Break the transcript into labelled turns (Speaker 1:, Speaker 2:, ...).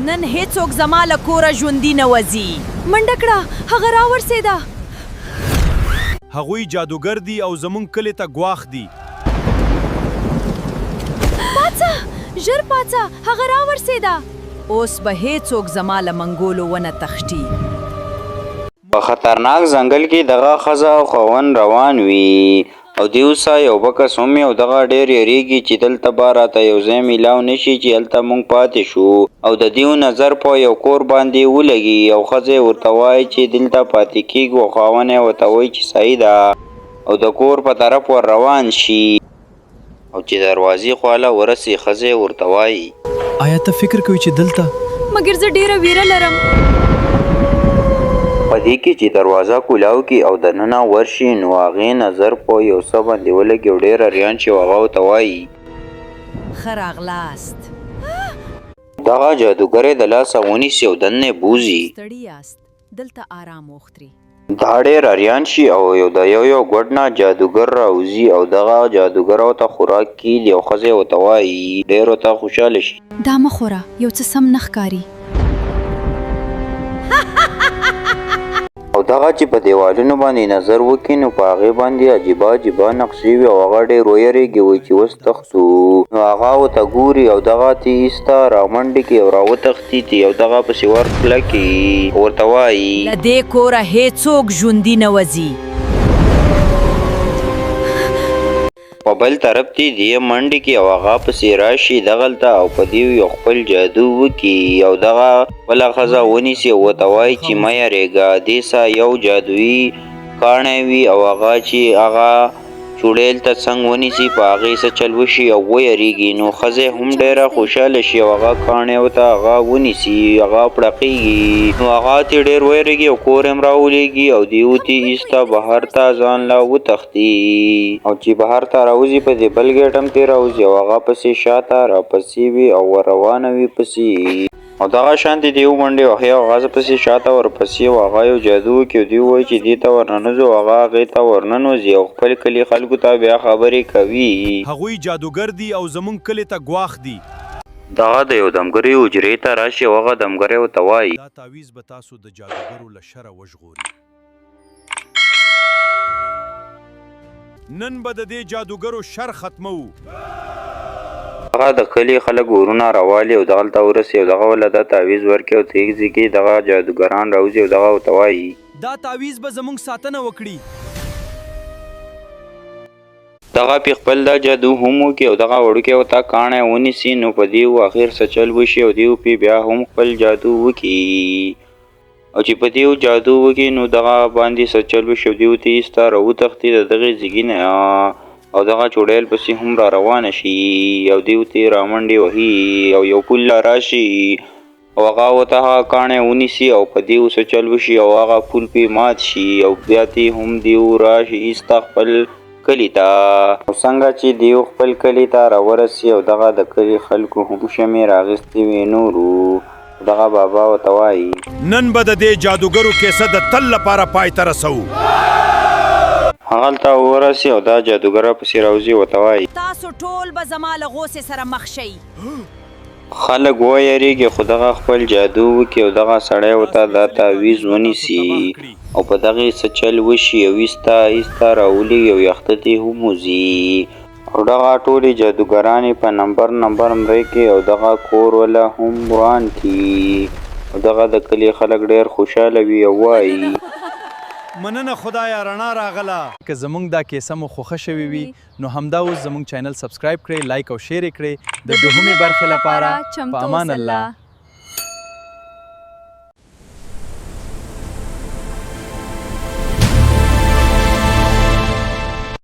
Speaker 1: نن هیڅوک زما له کوره ژوندي نه وځي. منډه کړه، هغه راورسېده.
Speaker 2: هغوی جادوګر دي او زمونږ کلي ته ګواښ دي.
Speaker 1: پاڅه، ژر پاڅه، هغه راورسېده. اوس به هیڅوک زما له منګولو ونه تښتي.
Speaker 3: په خطرناک ځنګل کې دغه ښځه او خاوند روان وي او د اوسه یو بکس هم او دغه ډېر یریږي چې دلته به راته یو ځای میلاو نشي چې هلته موږ پاتې شو او د دیو نظر په یو کور باندې ولګي او ښځه ورته وایي چې دلته پاتې کېږو او خاوند یې ورته وایي چې صحیح ده او د کور په طرف ور روان شي او چې دروازې خواله ورسي ښځه ورته وایي
Speaker 4: آیا ته فکر کوي چې دلته
Speaker 1: مګر زه ډېره ویره لرم.
Speaker 3: په دې کې چې دروازه کولاو کې او دننه ورشي نو هغې نظر په یو څه باندې ولګي او ډېر اریان چې هغه ورته وایي
Speaker 1: ښه راغلاست.
Speaker 3: دغه جادوګر یې د لاسه ونیسي او دننه بوځي.
Speaker 1: ستړي یاست، دلته آرام وخورئ.
Speaker 3: دا ډېر اریان شي او د یو ګوډ نه جادوګر راوځي او دغه جادوګر ورته خوراک کیږي او ښځه ورته وایي ډېر ورته خوشحاله شي.
Speaker 1: دا مه خوره، یو څه سم نه ښکاري.
Speaker 3: او دغه چې په دیوالونو باندې نظر وکړي نو په هغې باندې عجیبه نقشې وي او هغه ډېر ویریږي وایي چې اوس تښتو نو هغه ورته ګوري او دغه ته ایسته رامنډې کړي او راوتښتي او دغه پسې ورکلکي ورته وایي
Speaker 1: له دې کوره هیڅوک ژوندي نه وځي.
Speaker 3: په بل طرف ته دې منډې کې او هغه پسې راشي دغلته او په دې یو خپل جادو وکړي او دغه بله ښځه ونیسي او ورته وایي چې مه یارېږه دې سه یو جادویي کاڼی وي او هغه چې هغه چوړیل ته څنګ ونیسي په هغې څه چل وشي او ویریږي نو ښځه هم ډېره خوشحاله شي او هغه کاڼی ورته هغه ونیسي هغه پړقېږي نو هغه ترې ډېر ویریږي او کور هم راولېږي او دې وتې ایسته بهر ته ځان له وتښتي او چې بهر ته راوځي په دې بل ګېټ هم ترې راوځي او هغه پسې شاته راپسې وي او ور روانه وي پسې او دغه شانتې دې ومنډې وهي او هغه پسې شاته ورپسې او هغه یو جادو وکړي او دوی وایي چې دې ته ورننوځو هغه هغې ته ورننوځي او خپل کلي خلکو ته بیا خبرې کوي.
Speaker 2: هغوی جادوګر دي او زمونږ کلي ته ګواښ دي.
Speaker 3: دغه د یو دمګرې حجرې ته راشي او هغه دمګری ورته وایي
Speaker 2: دا تعویض به تاسو د جادوګرو له شره وژغوري. نن به د دې جادوګرو شر ختمو.
Speaker 3: هغه د کلي خلک ورونه راوالي او دغلته ورسي او دغه ولته تعویض ورکړي او تیږځي کې دغه جادوګران راوځي او دغه ورته وایي
Speaker 2: دا تعویض به زمونږ ساتنه وکړي.
Speaker 3: دغه پې خپل دا جادو هم وکړي او دغه وړوکی ورته کاڼی ونیسي نو په دې اخر څه چل وشي او دې پې بیا هم خپل جادو وکړي او چې په دې جادو وکړي نو دغه باندې څه چل وشي او دې ورته ایسته راوتښتي د دغې ځګي نه او دغه چوړیل پسې هم را روانه شي او دې ورته رامنډې وهي او یو پل راشي او هغه ورته هغه کاڼی ونیسي او په دې څه چل وشي او هغه پل پې مات شي او بیا ته هم دې راشي ایسته خپل کلي ته او څنګه چې دیو خپل کلي ته راورسي او دغه د کلي خلکو هم شمې راغستې وي نورو دغه بابا ورته وایي
Speaker 2: نن به د دې جادوګرو کیسه د تل لپاره پای ته رسوو.
Speaker 3: هغلته ورسي او دا جادوګره پسې راوځي ورته وایي
Speaker 1: تاسو ټول به زما له غوسې سره مخ شئ.
Speaker 3: خلک ویریږي خو دغه خپل جادو وکړي او دغه سړی ورته دا تعویض ونیسي او په دغې څه چل وشي او ایسته ایسته راولېږي او یخته ته هم وځي او دغه ټولې جادوګرانې په نمبر مړی کړي او دغه کور وله هم وران کړي او دغه د کلي خلک ډېر خوشحاله وي او وایي
Speaker 2: مننه خدایا رڼا راغله.
Speaker 4: که زمونږ دا کیسه مو خوښه شوې وي نو همدا اوس زمونږ چینل سبسکرایب کړئ، لایک او شیر یې کړئ. د دوهمې برخې لپاره په امان الله.